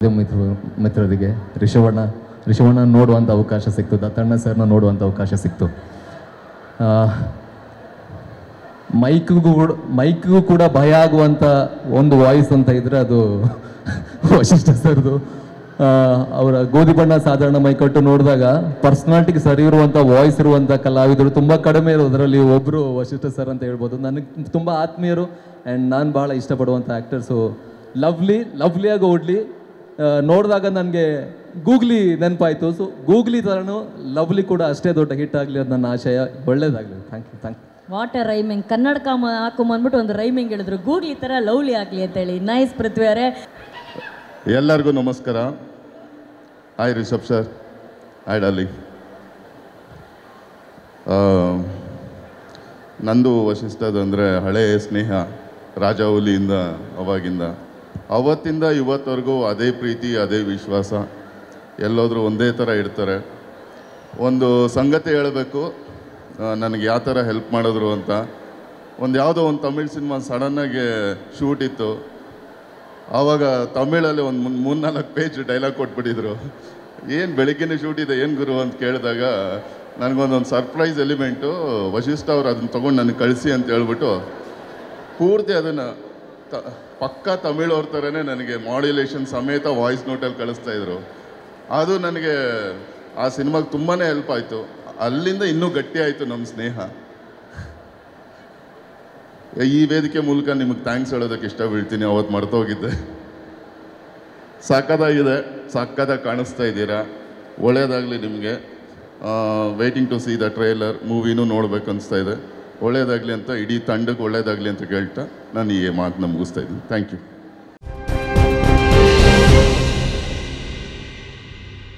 ಮಿತ್ರರಿಗೆ ರಿಷವಣ್ಣ ನೋಡುವಂಥ ಅವಕಾಶ ಸಿಕ್ತು, ದತ್ತಣ್ಣ ಸರ್ನ ನೋಡುವಂಥ ಅವಕಾಶ ಸಿಕ್ತು. ಮೈಕ್ಗೂ ಕೂಡ ಭಯ ಆಗುವಂಥ ಒಂದು ವಾಯ್ಸ್ ಅಂತ ಇದ್ರೆ ಅದು ವಶಿಷ್ಠ ಸರ್ದು. ಅವರ ಗೋಧಿ ಬಣ್ಣ ಸಾಧಾರಣ ಮೈಕಟ್ಟು ನೋಡಿದಾಗ ಪರ್ಸ್ನಾಲಿಟಿಗೆ ಸರಿ ಇರುವಂಥ ವಾಯ್ಸ್ ಇರುವಂಥ ಕಲಾವಿದರು ತುಂಬ ಕಡಿಮೆ ಇರೋದರಲ್ಲಿ ಒಬ್ಬರು ವಶಿಷ್ಠ ಸರ್ ಅಂತ ಹೇಳ್ಬೋದು. ನನಗೆ ತುಂಬ ಆತ್ಮೀಯರು ಆ್ಯಂಡ್ ನಾನು ಭಾಳ ಇಷ್ಟಪಡುವಂಥ ಆ್ಯಕ್ಟರ್ಸು. ಲವ್ಲಿಯಾಗಿ ಓಡಲಿ ನೋಡಿದಾಗ ನನಗೆ ಗೂಗ್ಲಿ ನೆನಪಾಯಿತು. ಸೊ ಗೂಗ್ಲಿ ಥರನೂ ಲವ್ಲಿ ಕೂಡ ಅಷ್ಟೇ ದೊಡ್ಡ ಹಿಟ್ ಆಗಲಿ ಅದು ನನ್ನ ಆಶಯ. ಒಳ್ಳೇದಾಗಲಿ. Thank you. What a rhyming. ಕನ್ನಡಕ ಹಾಕೊಂಬಂದ್ಬಿಟ್ಟು ಒಂದು ರೈಮಿಂಗ್ ಹೇಳಿದ್ರು, ಗೂಗ್ಲಿ ಥರ ಲವ್ಲಿ ಆಗಲಿ ಅಂತೇಳಿ. ನೈಸ್ ಪೃಥ್ವಿ ಅವರೇ. ಎಲ್ಲರಿಗೂ ನಮಸ್ಕಾರ. Hi Rishab sir, hi darling. ನಂದು ವಶಿಷ್ಠದಂದರೆ ಹಳೆಯ ಸ್ನೇಹ, ರಾಜಾಹುಲಿಯಿಂದ ಅವಾಗಿಂದ ಅವತ್ತಿಂದ ಇವತ್ತವರೆಗೂ ಅದೇ ಪ್ರೀತಿ, ಅದೇ ವಿಶ್ವಾಸ. ಎಲ್ಲೋದ್ರೂ ಒಂದೇ ಥರ ಇರ್ತಾರೆ. ಒಂದು ಸಂಗತಿ ಹೇಳಬೇಕು, ನನಗೆ ಯಾವ ಥರ ಹೆಲ್ಪ್ ಮಾಡಿದ್ರು ಅಂತ. ಯಾವುದೋ ಒಂದು ತಮಿಳ್ ಸಿನಿಮಾ ಸಡನ್ನಾಗಿ ಶೂಟ್ ಇತ್ತು. ಆವಾಗ ತಮಿಳಲ್ಲಿ ಒಂದು 3-4 ಪೇಜ್ ಡೈಲಾಗ್ ಕೊಟ್ಬಿಟ್ಟಿದ್ರು. ಏನು ಬೆಳಿಗ್ಗೆನೇ ಶೂಟ್ ಇದೆ, ಏನು ಗುರು ಅಂತ ಕೇಳಿದಾಗ ನನಗೊಂದೊಂದು ಸರ್ಪ್ರೈಸ್ ಎಲಿಮೆಂಟು. ವಶಿಷ್ಠ ಅವ್ರು ಅದನ್ನು ತೊಗೊಂಡು ನನಗೆ ಕಳಿಸಿ ಅಂತ ಹೇಳ್ಬಿಟ್ಟು ಪೂರ್ತಿ ಅದನ್ನು ಪಕ್ಕಾ ತಮಿಳವ್ರ ಥರನೇ ನನಗೆ ಮಾಡ್ಯುಲೇಷನ್ ಸಮೇತ ವಾಯ್ಸ್ ನೋಟಲ್ಲಿ ಕಳಿಸ್ತಾಯಿದ್ರು. ಅದು ನನಗೆ ಆ ಸಿನಿಮಾಗೆ ತುಂಬಾ ಹೆಲ್ಪ್ ಆಯಿತು. ಅಲ್ಲಿಂದ ಇನ್ನೂ ಗಟ್ಟಿ ಆಯಿತು ನಮ್ಮ ಸ್ನೇಹ. ಈ ವೇದಿಕೆ ಮೂಲಕ ನಿಮಗೆ ಥ್ಯಾಂಕ್ಸ್ ಹೇಳೋದಕ್ಕೆ ಇಷ್ಟ ಬೀಳ್ತೀನಿ. ಅವತ್ತು ಮರ್ತೋಗಿದ್ದೆ. ಸಕ್ಕದಾಗಿದೆ, ಸಕ್ಕದಾಗಿ ಕಾಣಿಸ್ತಾ ಇದ್ದೀರಾ. ಒಳ್ಳೆಯದಾಗಲಿ ನಿಮಗೆ. Waiting to see the trailer. ಮೂವಿನೂ ನೋಡ್ಬೇಕು ಅನಿಸ್ತಾ ಇದೆ. ಒಳ್ಳೆಯದಾಗಲಿ ಅಂತ, ಇಡೀ ತಂಡಕ್ಕೆ ಒಳ್ಳೆಯದಾಗಲಿ ಅಂತ ಕೇಳ್ತಾ ನಾನು ಈ ಮಾತನ್ನ ಮುಗಿಸ್ತಾ ಇದ್ದೀನಿ. Thank you.